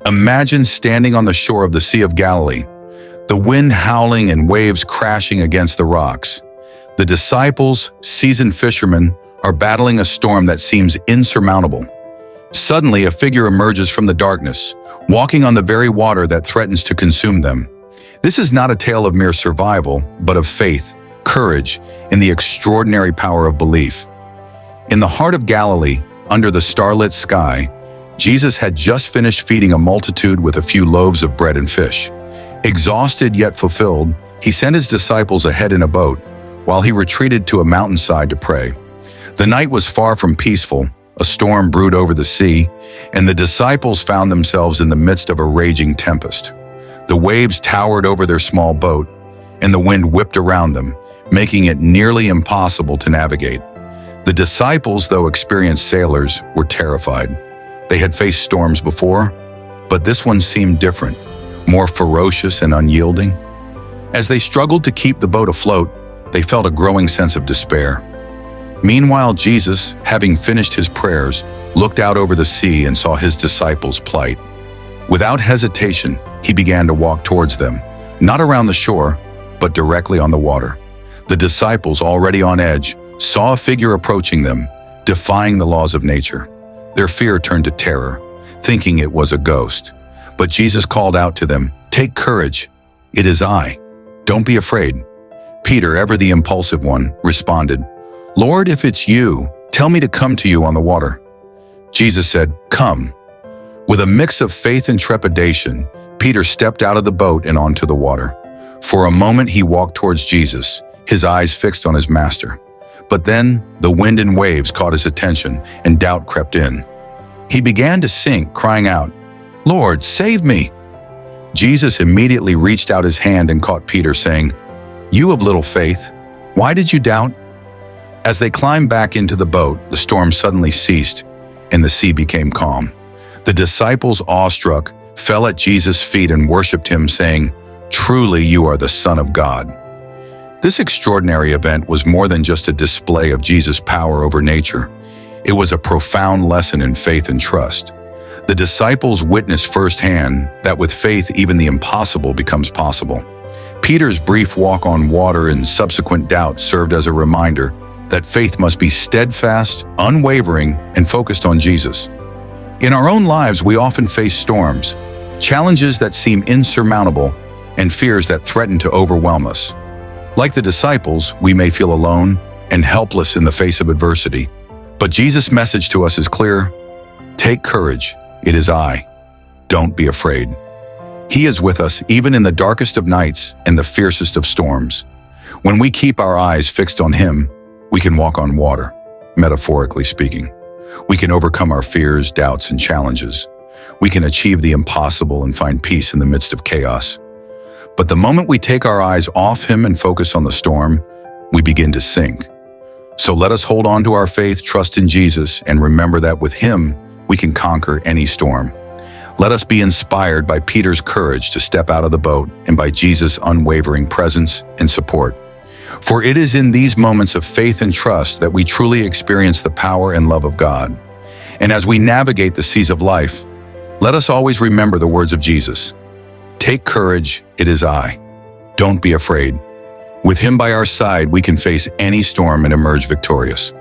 Imagine standing on the shore of the Sea of Galilee, the wind howling and waves crashing against the rocks. The disciples, seasoned fishermen, are battling a storm that seems insurmountable. Suddenly, a figure emerges from the darkness, walking on the very water that threatens to consume them. This is not a tale of mere survival, but of faith, courage, and the extraordinary power of belief. In the heart of Galilee, under the starlit sky, Jesus had just finished feeding a multitude with a few loaves of bread and fish. Exhausted yet fulfilled, he sent his disciples ahead in a boat, while he retreated to a mountainside to pray. The night was far from peaceful. A storm brewed over the sea, and the disciples found themselves in the midst of a raging tempest. The waves towered over their small boat, and the wind whipped around them, making it nearly impossible to navigate. The disciples, though experienced sailors, were terrified. They had faced storms before, but this one seemed different, more ferocious and unyielding. As they struggled to keep the boat afloat, they felt a growing sense of despair. Meanwhile, Jesus, having finished his prayers, looked out over the sea and saw his disciples' plight. Without hesitation, he began to walk towards them, not around the shore, but directly on the water. The disciples, already on edge, saw a figure approaching them, defying the laws of nature. Their fear turned to terror, thinking it was a ghost. But Jesus called out to them, "Take courage, it is I. Don't be afraid." Peter, ever the impulsive one, responded, "Lord, if it's you, tell me to come to you on the water." Jesus said, "Come." With a mix of faith and trepidation, Peter stepped out of the boat and onto the water. For a moment he walked towards Jesus, his eyes fixed on his master. But then the wind and waves caught his attention, and doubt crept in. He began to sink, crying out, "Lord, save me!" Jesus immediately reached out his hand and caught Peter, saying, "You of little faith, why did you doubt?" As they climbed back into the boat, the storm suddenly ceased, and the sea became calm. The disciples, awestruck, fell at Jesus' feet and worshipped him, saying, "Truly you are the Son of God." This extraordinary event was more than just a display of Jesus' power over nature. It was a profound lesson in faith and trust. The disciples witnessed firsthand that with faith even the impossible becomes possible. Peter's brief walk on water and subsequent doubt served as a reminder that faith must be steadfast, unwavering, and focused on Jesus. In our own lives, we often face storms, challenges that seem insurmountable, and fears that threaten to overwhelm us. Like the disciples, we may feel alone and helpless in the face of adversity. But Jesus' message to us is clear: take courage, it is I. Don't be afraid. He is with us even in the darkest of nights and the fiercest of storms. When we keep our eyes fixed on him, we can walk on water, metaphorically speaking. We can overcome our fears, doubts, and challenges. We can achieve the impossible and find peace in the midst of chaos. But the moment we take our eyes off him and focus on the storm, we begin to sink. So let us hold on to our faith, trust in Jesus, and remember that with him, we can conquer any storm. Let us be inspired by Peter's courage to step out of the boat and by Jesus' unwavering presence and support. For it is in these moments of faith and trust that we truly experience the power and love of God. And as we navigate the seas of life, let us always remember the words of Jesus. Take courage, it is I. Don't be afraid. With him by our side, we can face any storm and emerge victorious.